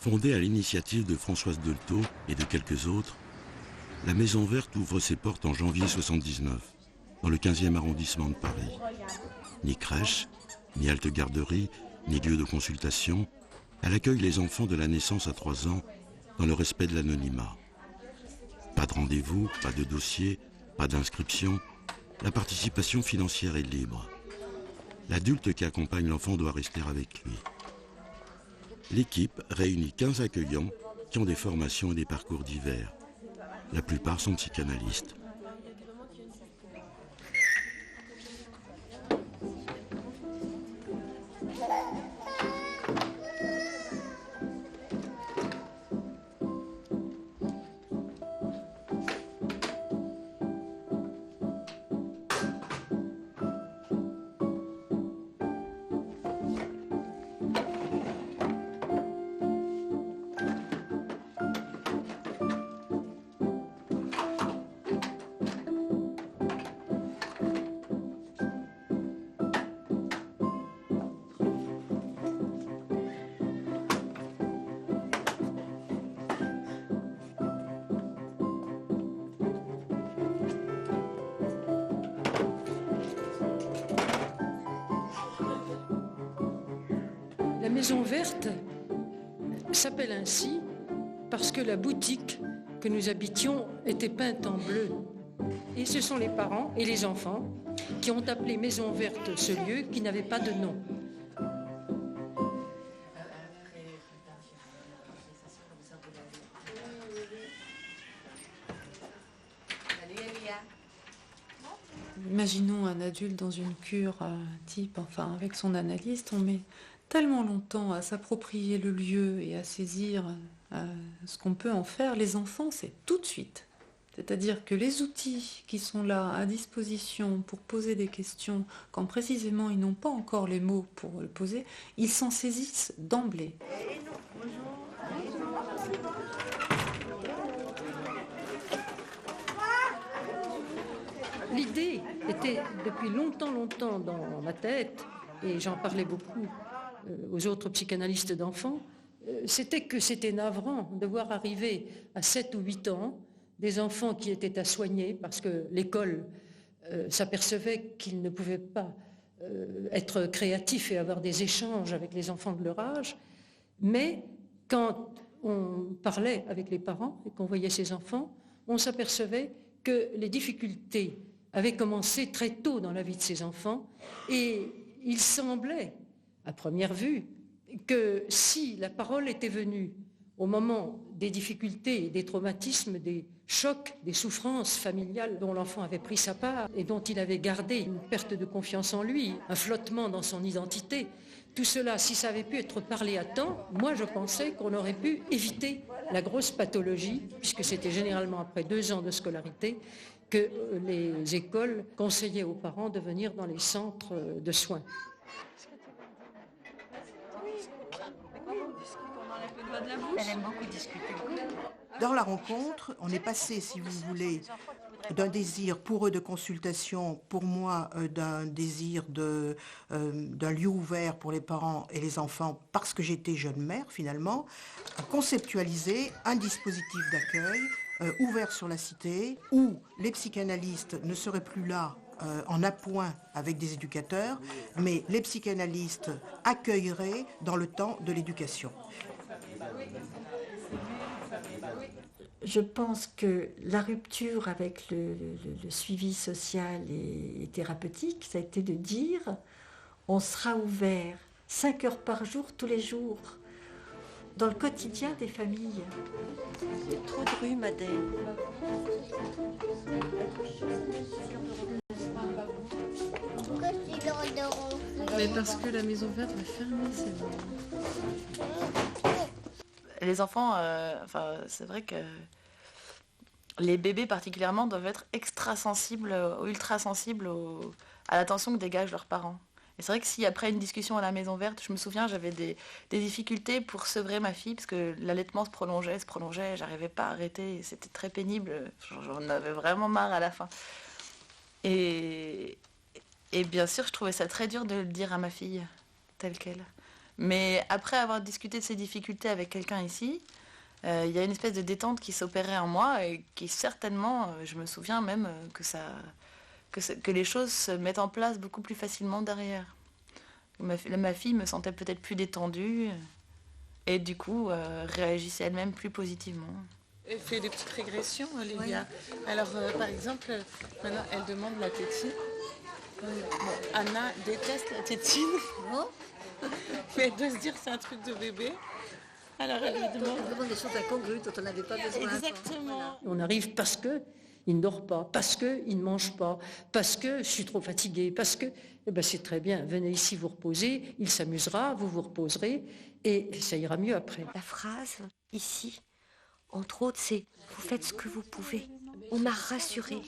Fondée à l'initiative de Françoise Dolto et de quelques autres, la Maison Verte ouvre ses portes en janvier 1979, dans le 15e arrondissement de Paris. Ni crèche, ni halte garderie, ni lieu de consultation, elle accueille les enfants de la naissance à 3 ans dans le respect de l'anonymat. Pas de rendez-vous, pas de dossier, pas d'inscription, la participation financière est libre. L'adulte qui accompagne l'enfant doit rester avec lui. L'équipe réunit 15 accueillants qui ont des formations et des parcours divers. La plupart sont psychanalystes. La Maison Verte s'appelle ainsi parce que la boutique que nous habitions était peinte en bleu. Et ce sont les parents et les enfants qui ont appelé Maison Verte ce lieu qui n'avait pas de nom. Imaginons un adulte dans une cure type, enfin avec son analyste, on met tellement longtemps à s'approprier le lieu et à saisir ce qu'on peut en faire. Les enfants, c'est tout de suite. C'est-à-dire que les outils qui sont là à disposition pour poser des questions, quand précisément ils n'ont pas encore les mots pour le poser, ils s'en saisissent d'emblée. L'idée était depuis longtemps dans ma tête, et j'en parlais beaucoup aux autres psychanalystes d'enfants, c'était que c'était navrant de voir arriver à 7 ou 8 ans des enfants qui étaient à soigner parce que l'école s'apercevait qu'ils ne pouvaient pas être créatifs et avoir des échanges avec les enfants de leur âge. Mais quand on parlait avec les parents et qu'on voyait ces enfants, on s'apercevait que les difficultés avaient commencé très tôt dans la vie de ces enfants et il semblait, à première vue, que si la parole était venue au moment des difficultés, des traumatismes, des chocs, des souffrances familiales dont l'enfant avait pris sa part et dont il avait gardé une perte de confiance en lui, un flottement dans son identité, tout cela, si ça avait pu être parlé à temps, moi je pensais qu'on aurait pu éviter la grosse pathologie, puisque c'était généralement après 2 ans de scolarité, que les écoles conseillaient aux parents de venir dans les centres de soins. Elle aime beaucoup discuter. Dans la rencontre, on est passé, si vous voulez, d'un désir pour eux de consultation, pour moi d'un désir d'un lieu ouvert pour les parents et les enfants, parce que j'étais jeune mère finalement, à conceptualiser un dispositif d'accueil ouvert sur la cité, où les psychanalystes ne seraient plus là en appoint avec des éducateurs, mais les psychanalystes accueilleraient dans le temps de l'éducation. Je pense que la rupture avec le suivi social et thérapeutique, ça a été de dire on sera ouvert 5 heures par jour, tous les jours, dans le quotidien des familles. Il y a trop de rhume, Adèle. Mais parce que la Maison Verte va fermer, c'est vrai. Les enfants, c'est vrai que les bébés particulièrement doivent être extra sensibles ou ultra sensibles à l'attention que dégagent leurs parents. Et c'est vrai que si après une discussion à la Maison Verte, je me souviens, j'avais des difficultés pour sevrer ma fille, parce que l'allaitement se prolongeait, j'arrivais pas à arrêter, et c'était très pénible, j'en avais vraiment marre à la fin. Et bien sûr, je trouvais ça très dur de le dire à ma fille, telle qu'elle. Mais après avoir discuté de ces difficultés avec quelqu'un ici, il y a une espèce de détente qui s'opérait en moi et qui certainement, je me souviens même que les choses se mettent en place beaucoup plus facilement derrière. Ma fille me sentait peut-être plus détendue et du coup réagissait elle-même plus positivement. Elle fait des petites régressions, Olivia. Oui. Alors, par exemple, maintenant, elle demande la tétine. Bon, Anna déteste la tétine. Non. Mais elle doit se dire c'est un truc de bébé. Alors, elle lui demande... Elle demande des choses incongrues dont on n'avait pas besoin. Exactement. On arrive parce qu'il ne dort pas, parce qu'il ne mange pas, parce que je suis trop fatiguée, parce que... Eh ben c'est très bien, venez ici vous reposer, il s'amusera, vous vous reposerez et ça ira mieux après. La phrase, ici, entre autres, c'est « vous faites ce que vous pouvez ». On m'a rassurée.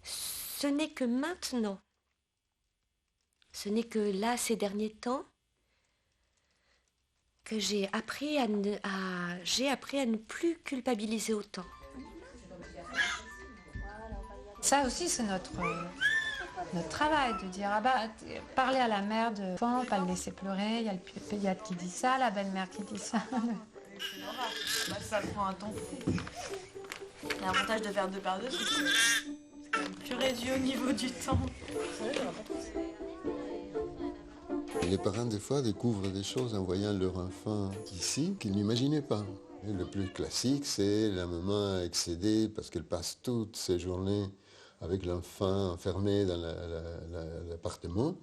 Ce n'est que maintenant, ce n'est que là, ces derniers temps, que j'ai appris à ne plus culpabiliser autant. Ça aussi, c'est notre travail, de dire, parler à la mère de l'enfant, pas le laisser pleurer, il y a le pédiatre qui dit ça, la belle-mère qui dit ça. Ça prend un temps fou. L'avantage de faire 2 par 2, c'est que c'est quand même plus réduit au niveau du temps. Les parents, des fois, découvrent des choses en voyant leur enfant ici qu'ils n'imaginaient pas. Et le plus classique, c'est la maman excédée parce qu'elle passe toutes ses journées avec l'enfant enfermé dans l'appartement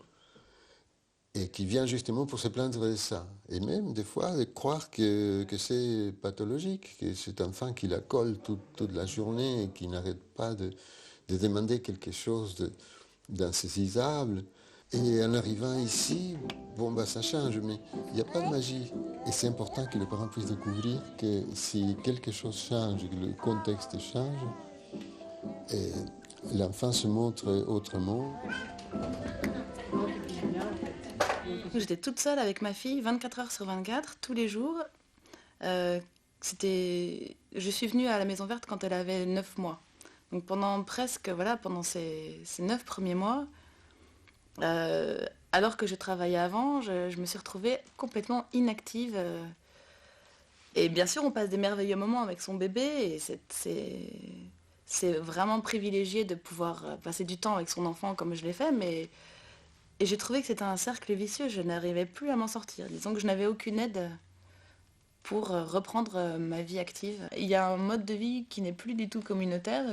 et qui vient justement pour se plaindre de ça. Et même, des fois, de croire que c'est pathologique, que cet enfant qui la colle toute la journée et qui n'arrête pas de demander quelque chose d'insaisissable. Et en arrivant ici, ça change, mais il n'y a pas de magie. Et c'est important que les parents puissent découvrir que si quelque chose change, que le contexte change, et l'enfant se montre autrement. J'étais toute seule avec ma fille, 24 heures sur 24, tous les jours. Je suis venue à la Maison Verte quand elle avait 9 mois. Donc pendant ces 9 premiers mois, alors que je travaillais avant, je me suis retrouvée complètement inactive. Et bien sûr, on passe des merveilleux moments avec son bébé et c'est vraiment privilégié de pouvoir passer du temps avec son enfant comme je l'ai fait, et j'ai trouvé que c'était un cercle vicieux, je n'arrivais plus à m'en sortir. Disons que je n'avais aucune aide pour reprendre ma vie active. Il y a un mode de vie qui n'est plus du tout communautaire,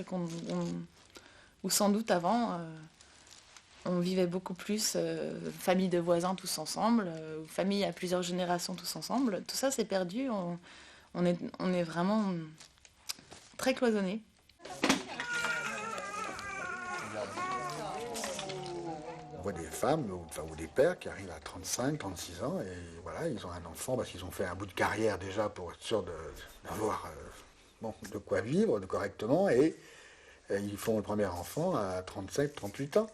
ou sans doute avant, on vivait beaucoup plus famille de voisins tous ensemble, ou famille à plusieurs générations tous ensemble. Tout ça c'est perdu, on est vraiment très cloisonnés. On voit des femmes ou des pères qui arrivent à 35, 36 ans et voilà, ils ont un enfant parce qu'ils ont fait un bout de carrière déjà pour être sûr d'avoir de quoi vivre correctement et ils font le premier enfant à 37, 38 ans.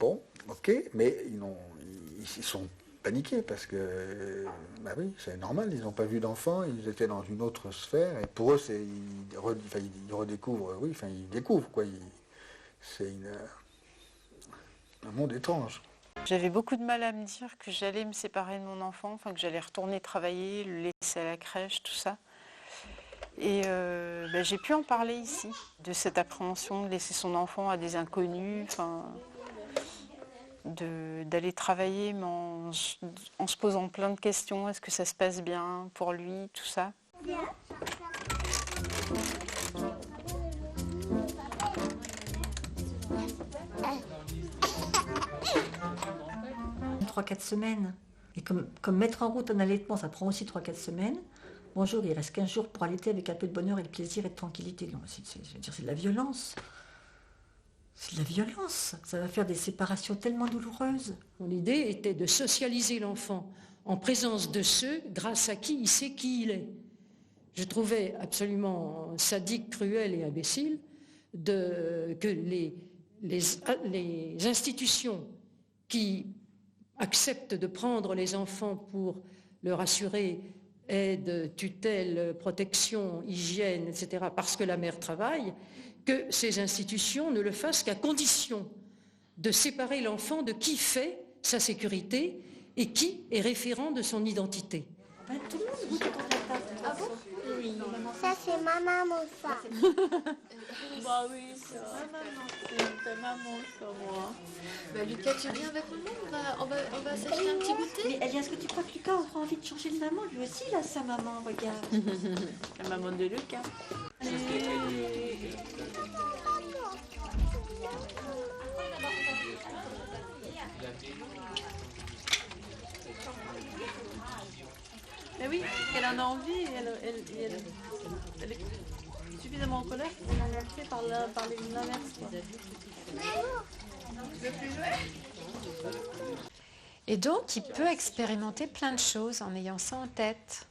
Bon, ok, mais ils sont paniqués parce que, oui, c'est normal, ils n'ont pas vu d'enfant, ils étaient dans une autre sphère et pour eux, ils redécouvrent, ils découvrent quoi. C'est un monde étrange. J'avais beaucoup de mal à me dire que j'allais me séparer de mon enfant, que j'allais retourner travailler, le laisser à la crèche, tout ça. Et j'ai pu en parler ici, de cette appréhension de laisser son enfant à des inconnus, d'aller travailler mais en se posant plein de questions. Est-ce que ça se passe bien pour lui, tout ça. 3-4 semaines. Et comme mettre en route un allaitement, ça prend aussi 3-4 semaines. Bonjour, il reste 15 jours pour allaiter avec un peu de bonheur et de plaisir et de tranquillité. Non, c'est de la violence. C'est de la violence. Ça va faire des séparations tellement douloureuses. Mon idée était de socialiser l'enfant en présence de ceux grâce à qui il sait qui il est. Je trouvais absolument sadique, cruel et imbécile que les institutions qui acceptent de prendre les enfants pour leur assurer aide, tutelle, protection, hygiène, etc., parce que la mère travaille, que ces institutions ne le fassent qu'à condition de séparer l'enfant de qui fait sa sécurité et qui est référent de son identité. Tout le monde goûte ton papa. Ah bon? Oui. Ça, c'est ma maman, ça. Bah oui, c'est maman, ça, moi. Bah, Lucas, tu viens avec maman? On va s'acheter un petit goûter? Mais Elia, est-ce que tu crois que Lucas aura envie de changer de maman? Lui aussi, il a sa maman, regarde. La maman de Lucas. Mais oui, qu'elle en a envie, elle est suffisamment en colère pour s'en par l'inverse. Et donc, il peut expérimenter plein de choses en ayant ça en tête.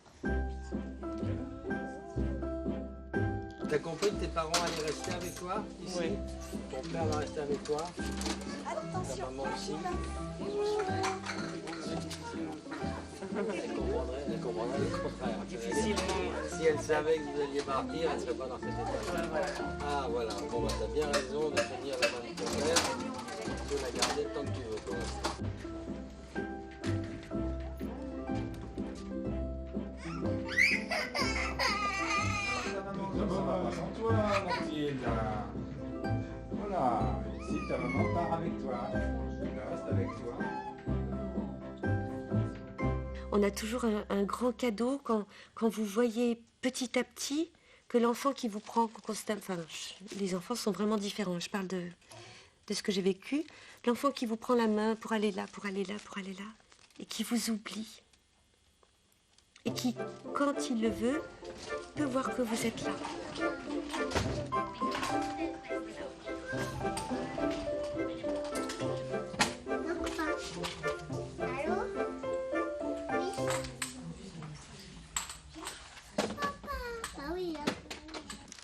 T'as compris que tes parents allaient rester avec toi ici? Oui. Ton père va rester avec toi. Ta maman aussi. Elle comprendrait le contraire. Difficilement. Si elle savait que vous alliez partir, elle ne serait pas dans cet état. Voilà. Ah voilà, bon bah t'as bien raison de tenir la main de ton père. Tu peux la garder tant que tu veux pour l'instant. Toi, Mathilde. Voilà, ici ta maman part avec toi. Elle reste avec toi. On a toujours un grand cadeau quand vous voyez petit à petit que l'enfant qui vous prend constamment... Enfin, les enfants sont vraiment différents. Je parle de ce que j'ai vécu. L'enfant qui vous prend la main pour aller là, pour aller là, pour aller là, et qui vous oublie. Et qui, quand il le veut, peut voir que vous êtes là.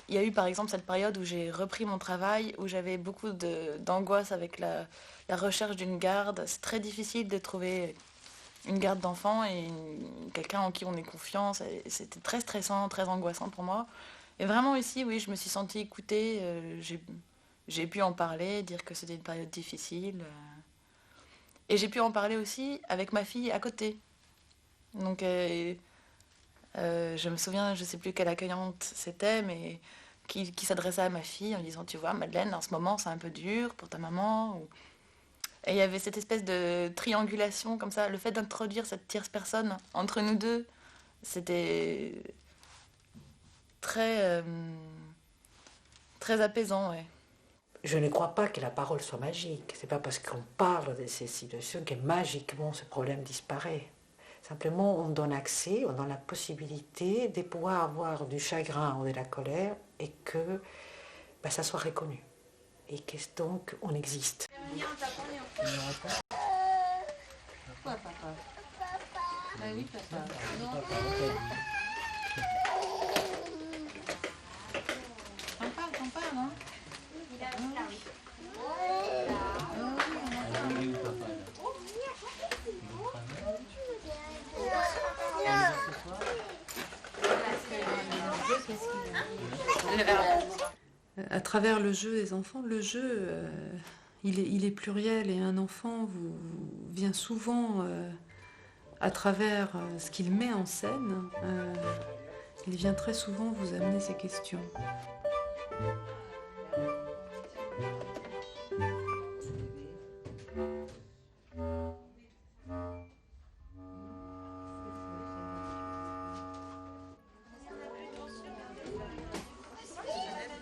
Il y a eu par exemple cette période où j'ai repris mon travail, où j'avais beaucoup d'angoisse avec la recherche d'une garde. C'est très difficile de trouver une garde d'enfant et quelqu'un en qui on ait confiance. C'était très stressant, très angoissant pour moi. Et vraiment ici, oui, je me suis sentie écoutée. J'ai pu en parler, dire que c'était une période difficile. Et j'ai pu en parler aussi avec ma fille à côté. Donc je me souviens, je ne sais plus quelle accueillante c'était, mais qui s'adressait à ma fille en disant, tu vois, Madeleine, en ce moment, c'est un peu dur pour ta maman. Et il y avait cette espèce de triangulation comme ça. Le fait d'introduire cette tierce personne entre nous deux, c'était très, très apaisant, ouais. Je ne crois pas que la parole soit magique. C'est pas parce qu'on parle de ces situations que magiquement ce problème disparaît. Simplement, on donne accès, on donne la possibilité de pouvoir avoir du chagrin ou de la colère et que ça soit reconnu. Et que donc on existe. Pourquoi papa? Bah oui, papa. T'en parles, hein? À travers le jeu des enfants, le jeu, il est pluriel et un enfant vient souvent à travers ce qu'il met en scène, il vient très souvent vous amener ces questions.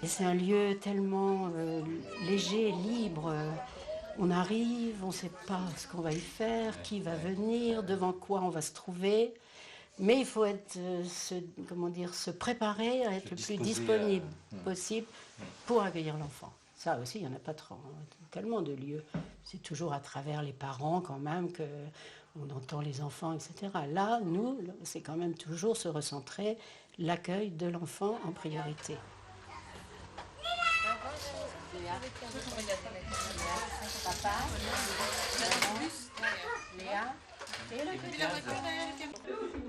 C'est un lieu tellement léger, libre. On arrive, on ne sait pas ce qu'on va y faire, qui va venir, devant quoi on va se trouver. Mais il faut être, se préparer à être le plus disponible possible pour accueillir l'enfant. Ça aussi, il n'y en a pas tellement de lieux. C'est toujours à travers les parents quand même qu'on entend les enfants, etc. Là, nous, c'est quand même toujours se recentrer l'accueil de l'enfant en priorité. Papa, Léa,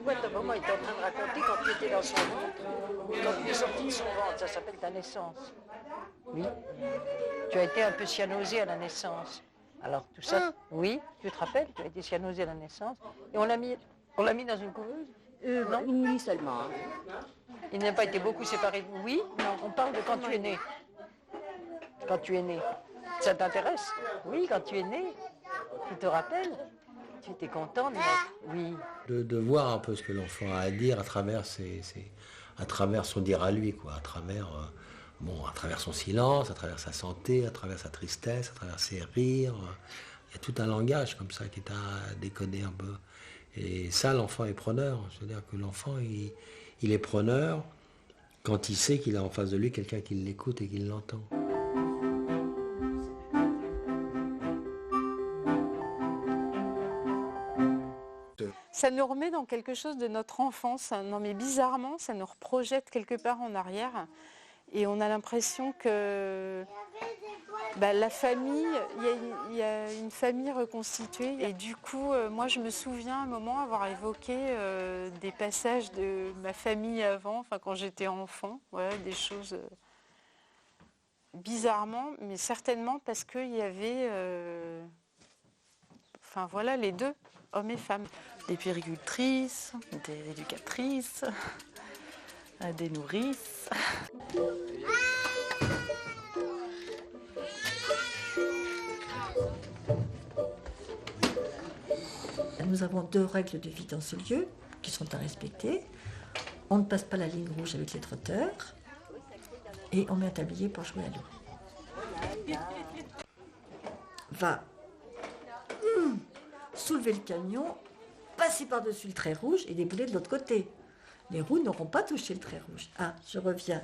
ouais, ta maman était en train de raconter quand tu étais dans son ventre, quand tu es sorti de son ventre, ça s'appelle ta naissance. Oui. Tu as été un peu cyanosée à la naissance. Alors tout ça, oui, tu te rappelles, tu as été cyanosé à la naissance, et on l'a mis dans une couveuse. Non, une nuit seulement. Il n'a pas été beaucoup séparé. Oui, non, on parle de quand tu es né. Quand tu es né. Ça t'intéresse? Oui, quand tu es né. Tu te rappelles? Tu étais content de naître? Oui. De voir un peu ce que l'enfant a à dire à travers à travers son dire à lui, quoi, à travers son silence, à travers sa santé, à travers sa tristesse, à travers ses rires. Il y a tout un langage comme ça qui est à décoder un peu. Et ça, l'enfant est preneur. C'est-à-dire que l'enfant, il est preneur quand il sait qu'il a en face de lui quelqu'un qui l'écoute et qui l'entend. Ça nous remet dans quelque chose de notre enfance. Non mais bizarrement, ça nous reprojette quelque part en arrière. Et on a l'impression que la famille, il y a une famille reconstituée. Et du coup, moi je me souviens à un moment avoir évoqué des passages de ma famille avant, enfin quand j'étais enfant, voilà, des choses bizarrement, mais certainement parce qu'il y avait les deux, hommes et femmes. Des puéricultrices, des éducatrices, des nourrices. Nous avons 2 règles de vie dans ce lieu qui sont à respecter. On ne passe pas la ligne rouge avec les trotteurs et on met un tablier pour jouer à l'eau. Va soulever le camion, passer par-dessus le trait rouge et débouler de l'autre côté. Les roues n'auront pas touché le trait rouge. Ah, je reviens.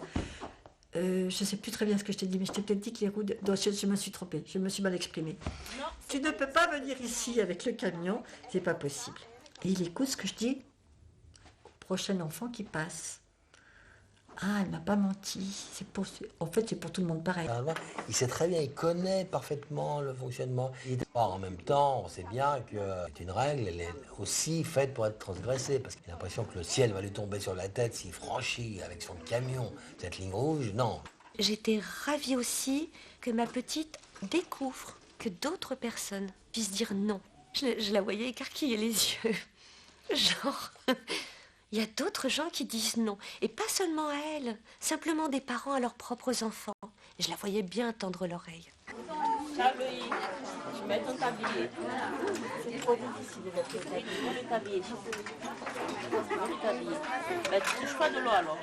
Je ne sais plus très bien ce que je t'ai dit, mais je t'ai peut-être dit que les roues... Non, je me suis trompée, je me suis mal exprimée. Non. Tu ne peux pas venir ici avec le camion, c'est pas possible. Et il écoute ce que je dis au prochain enfant qui passe. Ah, elle m'a pas menti. En fait, c'est pour tout le monde pareil. Il sait très bien, il connaît parfaitement le fonctionnement. En même temps, on sait bien que c'est une règle, elle est aussi faite pour être transgressée, parce qu'il a l'impression que le ciel va lui tomber sur la tête s'il franchit avec son camion cette ligne rouge. Non. J'étais ravie aussi que ma petite découvre que d'autres personnes puissent dire non. Je la voyais écarquiller les yeux. Genre... Il y a d'autres gens qui disent non, et pas seulement à elle, simplement des parents à leurs propres enfants. Et je la voyais bien tendre l'oreille. Charlie, tu mets ton tablier. C'est trop difficile de mettre le tablier. Mets le tablier. Mets le tablier. Mais touche pas de l'eau alors.